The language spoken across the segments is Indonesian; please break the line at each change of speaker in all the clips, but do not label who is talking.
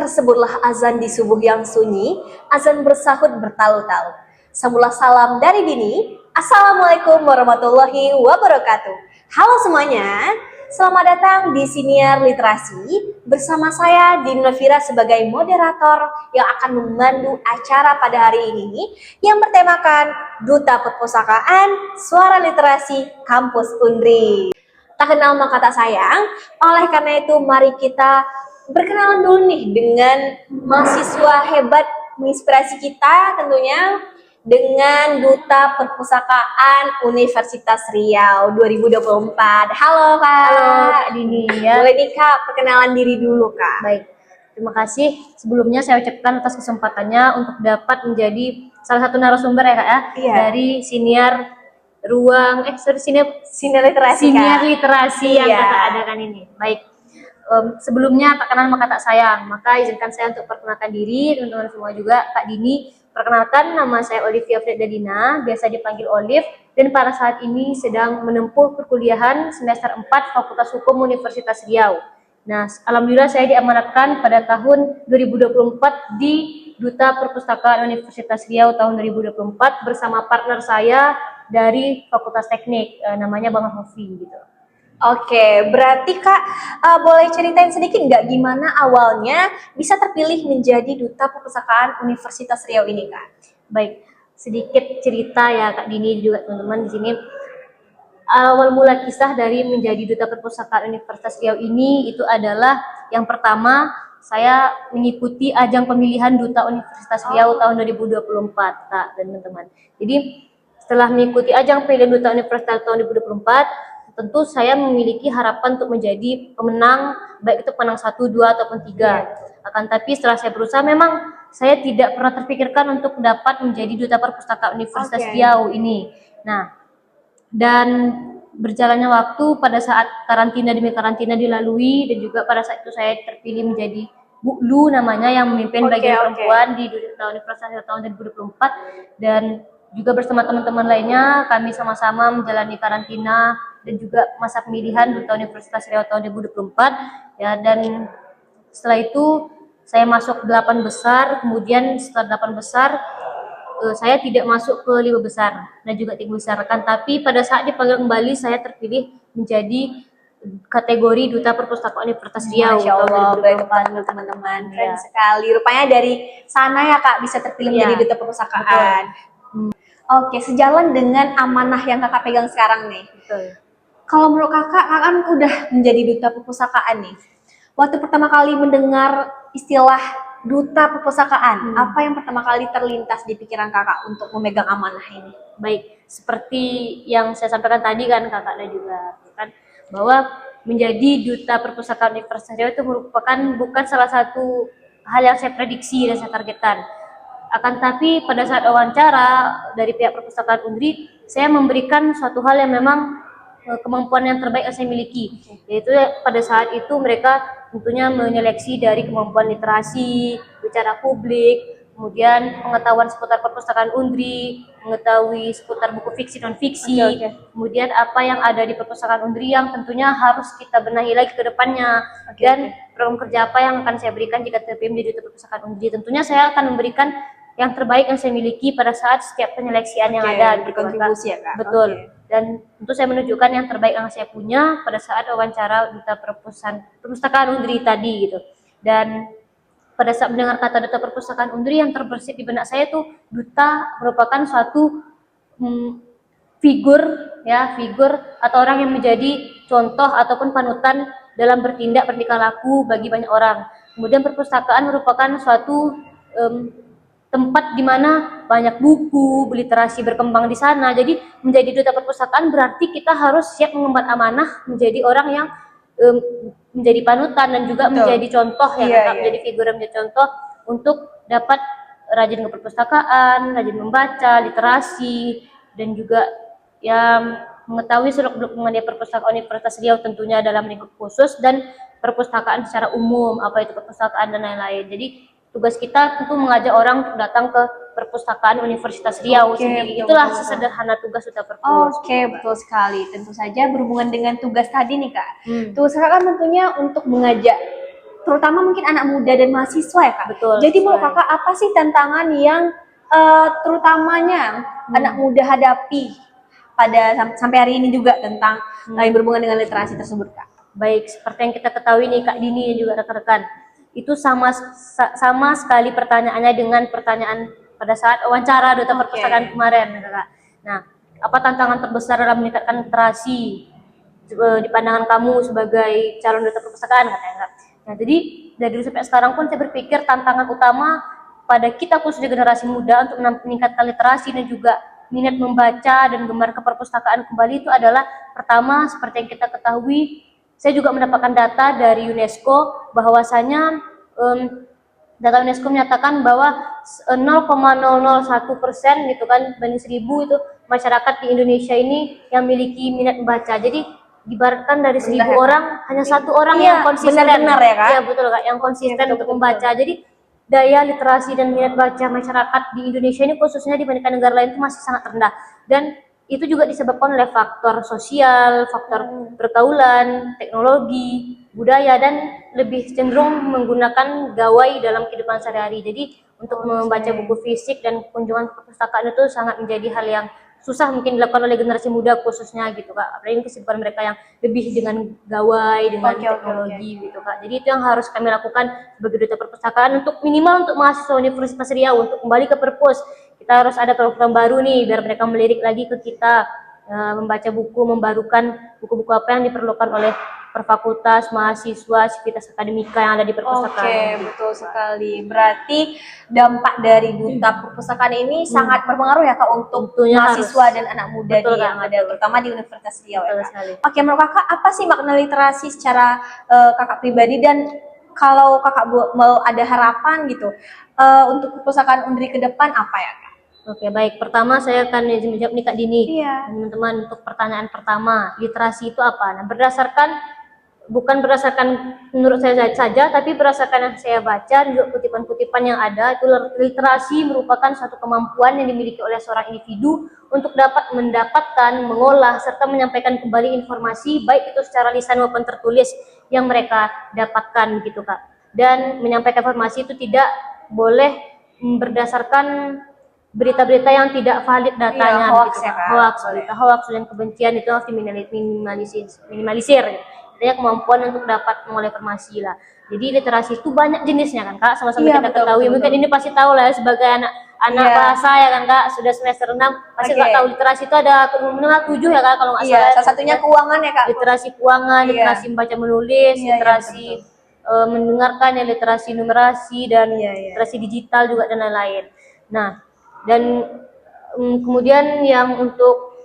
tersebutlah azan di subuh yang sunyi, azan bersahut bertalu-talu. Semula salam dari Dini, Assalamualaikum warahmatullahi wabarakatuh. Halo semuanya, selamat datang di Siniar Literasi bersama saya Dini Novira sebagai moderator yang akan memandu acara pada hari ini yang bertemakan Duta Perpustakaan Suara Literasi Kampus Undri. Tak kenal maka tak sayang, oleh karena itu mari kita berkenalan dulu nih dengan mahasiswa hebat menginspirasi kita tentunya dengan Duta Perpustakaan Universitas Riau 2024. Halo Kak.
Halo Kak Dini ya.
Boleh nih Kak perkenalan diri dulu Kak.
Baik, terima kasih. Sebelumnya saya ucapkan atas kesempatannya untuk dapat menjadi salah satu narasumber ya Kak ya,
Iya.
dari siniar
Siniar Literasi
Siniar
Kak.
Literasi yang
Iya.
Kakak adakan ini. Baik, sebelumnya tak kenal maka tak sayang, maka izinkan saya untuk perkenalkan diri teman-teman semua juga. Kak Dini, perkenalkan nama saya Olivia Fredadina, biasa dipanggil Olive, dan pada saat ini sedang menempuh perkuliahan semester 4 Fakultas Hukum Universitas Riau. Nah, alhamdulillah saya diamanatkan pada tahun 2024 di Duta Perpustakaan Universitas Riau tahun 2024 bersama partner saya dari Fakultas Teknik, namanya Bang Hofi gitu.
Oke, berarti Kak boleh ceritain sedikit nggak gimana awalnya bisa terpilih menjadi Duta Perpustakaan Universitas Riau ini Kak?
Baik, sedikit cerita ya Kak Dini juga teman-teman di sini. Awal mula kisah dari menjadi Duta Perpustakaan Universitas Riau ini itu adalah yang pertama saya mengikuti ajang pemilihan Duta Universitas Riau tahun 2024 Kak dan teman-teman. Jadi setelah mengikuti ajang pemilihan Duta Universitas tahun 2024, tentu saya memiliki harapan untuk menjadi pemenang, baik itu pemenang 1, 2 ataupun 3. Akan tapi setelah saya berusaha memang saya tidak pernah terpikirkan untuk dapat menjadi Duta Perpustakaan Universitas Riau ini. Nah, dan berjalannya waktu pada saat karantina demi karantina dilalui dan juga pada saat itu saya terpilih menjadi Bu Lu namanya yang memimpin bagian perempuan di Duta Universitas Riau tahun 2024 dan juga bersama teman-teman lainnya kami sama-sama menjalani karantina dan juga masa pemilihan Duta Universitas Riau tahun 2024 ya. Dan setelah itu saya masuk 8 besar, kemudian setelah 8 besar saya tidak masuk ke 5 besar dan juga 3 besar kan, tapi pada saat dipanggil kembali saya terpilih menjadi kategori Duta Perpustakaan Universitas Riau.
Masya Allah, baik teman-teman, keren sekali. Rupanya dari sana ya Kak bisa terpilih menjadi Duta Perpustakaan. Oke, sejalan dengan amanah yang Kakak pegang sekarang nih.
Betul.
Kalau menurut Kakak kan udah menjadi Duta Perpustakaan nih. Waktu pertama kali mendengar istilah Duta Perpustakaan, apa yang pertama kali terlintas di pikiran Kakak untuk memegang amanah ini?
Baik, seperti yang saya sampaikan tadi kan Kakak dan juga kan, bahwa menjadi Duta Perpustakaan Universitas Riau itu merupakan bukan salah satu hal yang saya prediksi dan saya targetkan. Akan tapi pada saat wawancara dari pihak perpustakaan Undri, saya memberikan suatu hal yang memang kemampuan yang terbaik yang saya miliki, yaitu pada saat itu mereka tentunya menyeleksi dari kemampuan literasi, bicara publik, kemudian pengetahuan seputar perpustakaan Undri, mengetahui seputar buku fiksi non fiksi, kemudian apa yang ada di perpustakaan Undri yang tentunya harus kita benahi lagi ke depannya, dan program kerja apa yang akan saya berikan jika terpilih menjadi Duta Perpustakaan Undri. Tentunya saya akan memberikan yang terbaik yang saya miliki pada saat setiap penyeleksian yang ada gitu,
berkontribusi ya Kak.
Betul. Dan tentu saya menunjukkan yang terbaik yang saya punya pada saat wawancara Duta Perpustakaan Undri tadi gitu. Dan pada saat mendengar kata Duta Perpustakaan Undri, yang terbersit di benak saya tuh duta merupakan suatu figur atau orang yang menjadi contoh ataupun panutan dalam bertindak bertingkah laku bagi banyak orang. Kemudian perpustakaan merupakan suatu tempat di mana banyak buku, literasi berkembang di sana. Jadi menjadi Duta Perpustakaan berarti kita harus siap mengemban amanah menjadi orang yang menjadi panutan dan juga menjadi contoh menjadi figur yang menjadi contoh untuk dapat rajin ke perpustakaan, rajin membaca, literasi, dan juga yang mengetahui seluk-beluk mengenai perpustakaan Universitas Riau tentunya dalam lingkup khusus dan perpustakaan secara umum, apa itu perpustakaan dan lain-lain. Jadi tugas kita tentu mengajak orang untuk datang ke perpustakaan Universitas Riau sendiri. Itulah sesederhana tugas Duta Perpus.
Betul sekali. Tentu saja berhubungan dengan tugas tadi nih Kak. Tugas Kakak kan tentunya untuk mengajak terutama mungkin anak muda dan mahasiswa ya Kak.
Betul,
Jadi menurut
sesuai.
Kakak apa sih tantangan yang terutamanya anak muda hadapi pada sampai hari ini juga tentang yang berhubungan dengan literasi tersebut Kak?
Baik, seperti yang kita ketahui nih Kak Dini dan juga rekan-rekan, itu sama sekali pertanyaannya dengan pertanyaan pada saat wawancara Duta Perpustakaan kemarin, Kak. Nah, apa tantangan terbesar dalam meningkatkan literasi di pandangan kamu sebagai calon Duta Perpustakaan, katanya Kak. Nah, jadi dari dulu sampai sekarang pun saya berpikir tantangan utama pada kita khususnya generasi muda untuk meningkatkan literasi dan juga minat membaca dan gemar ke perpustakaan kembali itu adalah pertama, seperti yang kita ketahui, saya juga mendapatkan data dari UNESCO bahwasanya data UNESCO menyatakan bahwa 0,001% gitu kan banding 1000 itu masyarakat di Indonesia ini yang memiliki minat membaca. Jadi diibaratkan dari 1000 orang hanya satu orang yang konsisten.
Benar-benar ya Kak?
Ya betul Kak, yang konsisten untuk membaca. Jadi daya literasi dan minat baca masyarakat di Indonesia ini khususnya dibandingkan negara lain itu masih sangat rendah, dan itu juga disebabkan oleh faktor sosial, faktor pergaulan, teknologi, budaya, dan lebih cenderung menggunakan gawai dalam kehidupan sehari-hari. Jadi untuk membaca buku fisik dan kunjungan ke perpustakaan itu sangat menjadi hal yang susah mungkin dilakukan oleh generasi muda khususnya gitu Kak. Apalagi kesibukan mereka yang lebih dengan gawai, dengan teknologi gitu Kak. Jadi itu yang harus kami lakukan sebagai duta perpustakaan untuk minimal untuk mahasiswa Universitas Riau untuk kembali ke perpus. Kita harus ada program baru nih biar mereka melirik lagi ke kita, membaca buku, membarukan buku-buku apa yang diperlukan oleh per fakultas, mahasiswa, sivitas akademika yang ada di perpustakaan.
Oke, betul sekali. Berarti dampak dari duta perpustakaan ini sangat berpengaruh ya Kak untuk mahasiswa dan anak muda yang ada terutama di Universitas Riau ya Kak. Oke, menurut Kakak apa sih makna literasi secara Kakak pribadi, dan kalau Kakak mau ada harapan gitu untuk perpustakaan Undri ke depan apa ya Kak?
Oke, baik. Pertama saya akan menjawab nih Kak Dini. Teman-teman, untuk pertanyaan pertama, literasi itu apa? Nah, bukan berdasarkan menurut saya saja, tapi berdasarkan yang saya baca dan juga kutipan-kutipan yang ada, itu literasi merupakan suatu kemampuan yang dimiliki oleh seorang individu untuk dapat mendapatkan, mengolah, serta menyampaikan kembali informasi, baik itu secara lisan maupun tertulis yang mereka dapatkan gitu Kak. Dan menyampaikan informasi itu tidak boleh berdasarkan berita-berita yang tidak valid datanya,
hoax
gitu,
ya Kak.
Hoax dan kebencian itu harus minimalisir. Artinya kemampuan untuk dapat mengolah informasi lah. Jadi literasi itu banyak jenisnya kan Kak, sama-sama kita ketahui. Mungkin ini pasti tahu lah sebagai anak bahasa ya kan Kak, sudah semester 6 pasti nggak tahu literasi itu ada minimal 7 ya Kak kalau nggak salah.
Salah satunya keuangan ya Kak.
Literasi keuangan, literasi membaca menulis, literasi mendengarkan, ya literasi numerasi, dan literasi digital juga dan lain-lain. Nah, dan kemudian yang untuk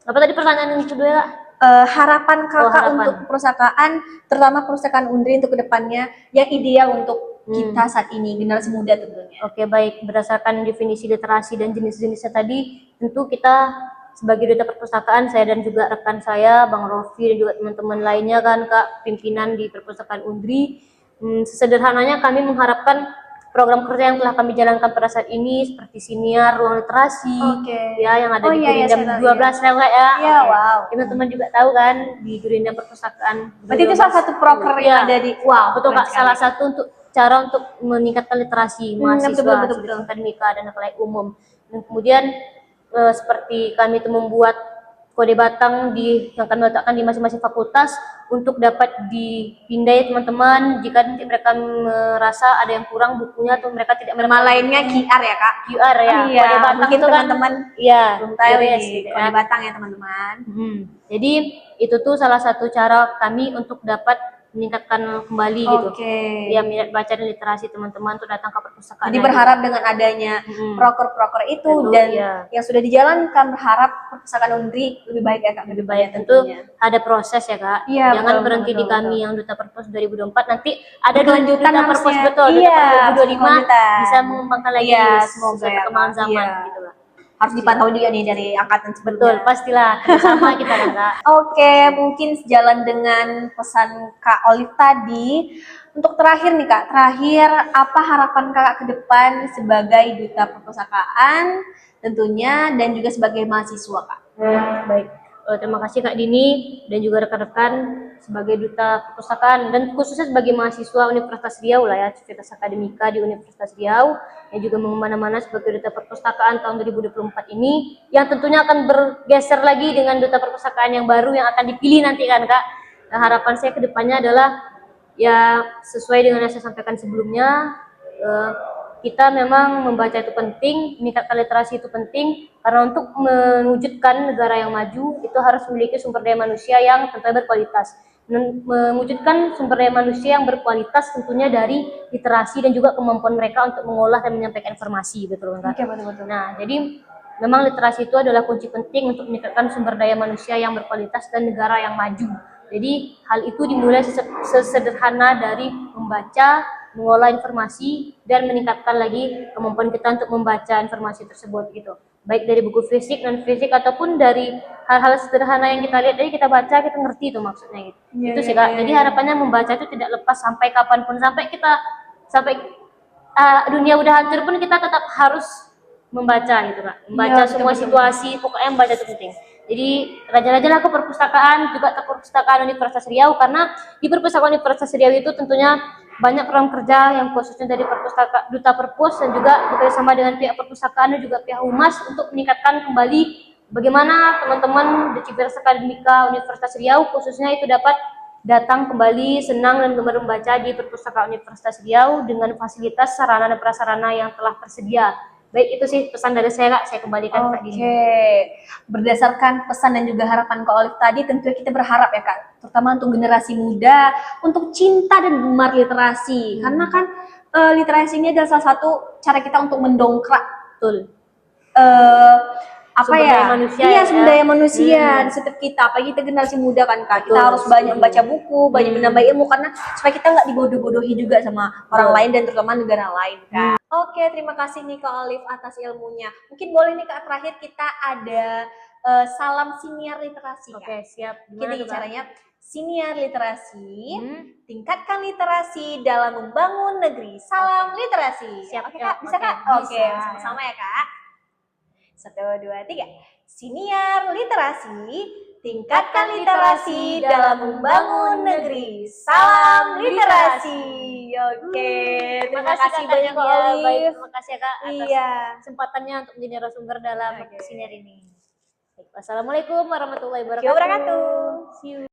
apa tadi pertanyaan yang kedua Kak?
Harapan Kakak untuk perpustakaan, terutama perpustakaan Undri untuk kedepannya yang ideal untuk kita saat ini, generasi muda tentunya.
Oke, baik. Berdasarkan definisi literasi dan jenis-jenisnya tadi, tentu kita sebagai duta perpustakaan, saya dan juga rekan saya, Bang Rofi dan juga teman-teman lainnya kan Kak, pimpinan di perpustakaan Undri, sesederhananya kami mengharapkan program kerja yang telah kami jalankan pada saat ini seperti siniar ruang literasi ya yang ada di Gurindam 12 ya Kak ya. Teman-teman juga tahu kan di Gurindam perpustakaan.
Berarti itu salah satu proker yang ada di
betul Kak, salah satu untuk cara untuk meningkatkan literasi mahasiswa, akademika dan lain umum. Dan kemudian seperti kami itu membuat kode batang yang kami letakkan di masing-masing fakultas untuk dapat dipindai teman-teman jika nanti mereka merasa ada yang kurang bukunya atau mereka tidak
nama lainnya QR ya Kak.
QR ya. Kode batang
mungkin
itu
teman-teman belum tahu ini kode batang ya teman-teman.
Jadi itu tuh salah satu cara kami untuk dapat meningkatkan kembali gitu. Ya, minat baca dan literasi teman-teman untuk datang ke perpustakaan.
Jadi berharap dengan adanya proker-proker itu dan yang sudah dijalankan, berharap perpustakaan Undri lebih baik ya Kak.
Lebih baik tentu ada proses ya Kak. Jangan berhenti di kami yang Duta Perpus 2024, nanti ada
kelanjutan
Duta Perpus betul. Duta Perpus 2025 bisa mengembangkan lagi semoga perkembangan zaman gitu lah.
Harus dipantau juga nih dari angkatan sebelumnya.
Betul, pastilah sama kita Kak.
Oke, mungkin sejalan dengan pesan Kak Olive tadi, untuk terakhir nih Kak, apa harapan Kakak ke depan sebagai duta perpustakaan tentunya dan juga sebagai mahasiswa Kak?
Baik, Terima kasih Kak Dini dan juga rekan-rekan sebagai duta perpustakaan dan khususnya sebagai mahasiswa Universitas Riau lah ya, Civitas Akademika di Universitas Riau yang juga mengemana-mana sebagai duta perpustakaan tahun 2024 ini yang tentunya akan bergeser lagi dengan duta perpustakaan yang baru yang akan dipilih nanti kan Kak. Nah, harapan saya ke depannya adalah ya sesuai dengan yang saya sampaikan sebelumnya, kita memang membaca itu penting, meningkatkan literasi itu penting, karena untuk mewujudkan negara yang maju itu harus memiliki sumber daya manusia yang tentunya berkualitas. Mewujudkan sumber daya manusia yang berkualitas tentunya dari literasi dan juga kemampuan mereka untuk mengolah dan menyampaikan informasi, betul enggak?
Oke, betul-betul.
Nah, jadi memang literasi itu adalah kunci penting untuk meningkatkan sumber daya manusia yang berkualitas dan negara yang maju. Jadi hal itu dimulai sesederhana dari membaca, mengolah informasi, dan meningkatkan lagi kemampuan kita untuk membaca informasi tersebut gitu. Baik dari buku fisik, non fisik, ataupun dari hal-hal sederhana yang kita lihat, jadi kita baca, kita ngerti itu maksudnya gitu. Itu sih Kak. Jadi harapannya membaca itu tidak lepas sampai kapanpun, sampai dunia udah hancur pun kita tetap harus membaca gitu Kak. Membaca semua situasi, pokoknya membaca itu penting. Jadi rajin-rajinlah ke perpustakaan, juga ke perpustakaan Universitas Riau, karena di perpustakaan Universitas Riau itu tentunya banyak program kerja yang khususnya dari duta perpus dan juga bekerjasama dengan pihak perpustakaan dan juga pihak humas untuk meningkatkan kembali bagaimana teman-teman di Civitas Akademika Universitas Riau khususnya itu dapat datang kembali senang dan gemar membaca di perpustakaan Universitas Riau dengan fasilitas sarana dan prasarana yang telah tersedia. Baik, itu sih pesan dari saya Kak, saya kembalikan Kak Dini.
Oke, berdasarkan pesan dan juga harapan Kak Olive tadi, tentunya kita berharap ya Kak, terutama untuk generasi muda, untuk cinta dan gemar literasi. Karena kan literasi ini adalah salah satu cara kita untuk mendongkrak
Betul.
apa
Sumber
ya?
daya manusia
Iya,
ya,
sumber
Kak.
daya manusia di setiap kita. Apalagi kita generasi muda kan Kak, kita
Betul,
harus banyak
setuju.
membaca buku, banyak menambah ilmu karena supaya kita nggak dibodoh-bodohi juga sama orang lain dan terutama negara lain Kak. Oke, terima kasih nih Kak Olive atas ilmunya. Mungkin boleh nih Kak terakhir kita ada salam siniar literasi Kak.
Oke, siap.
Gini
Gimana tuh, Kak?
caranya, siniar literasi, tingkatkan literasi dalam membangun negeri. Salam literasi.
Siap,
Oke
yuk.
Kak, bisa
Oke,
Kak?
bisa.
Oke, sama-sama ya Kak. 1, 2, 3. Siniar literasi, tingkatkan literasi dalam membangun negeri. Salam literasi. Oke, terima kasih
Kak
banyak
Dini
Kak
ya. Baik,
Olive.
terima kasih ya Kak atas
Iya.
kesempatannya untuk menjadi narasumber dalam
Oke.
siniar ini. Baik, wassalamualaikum warahmatullahi
Wabarakatuh.
wabarakatuh. See you.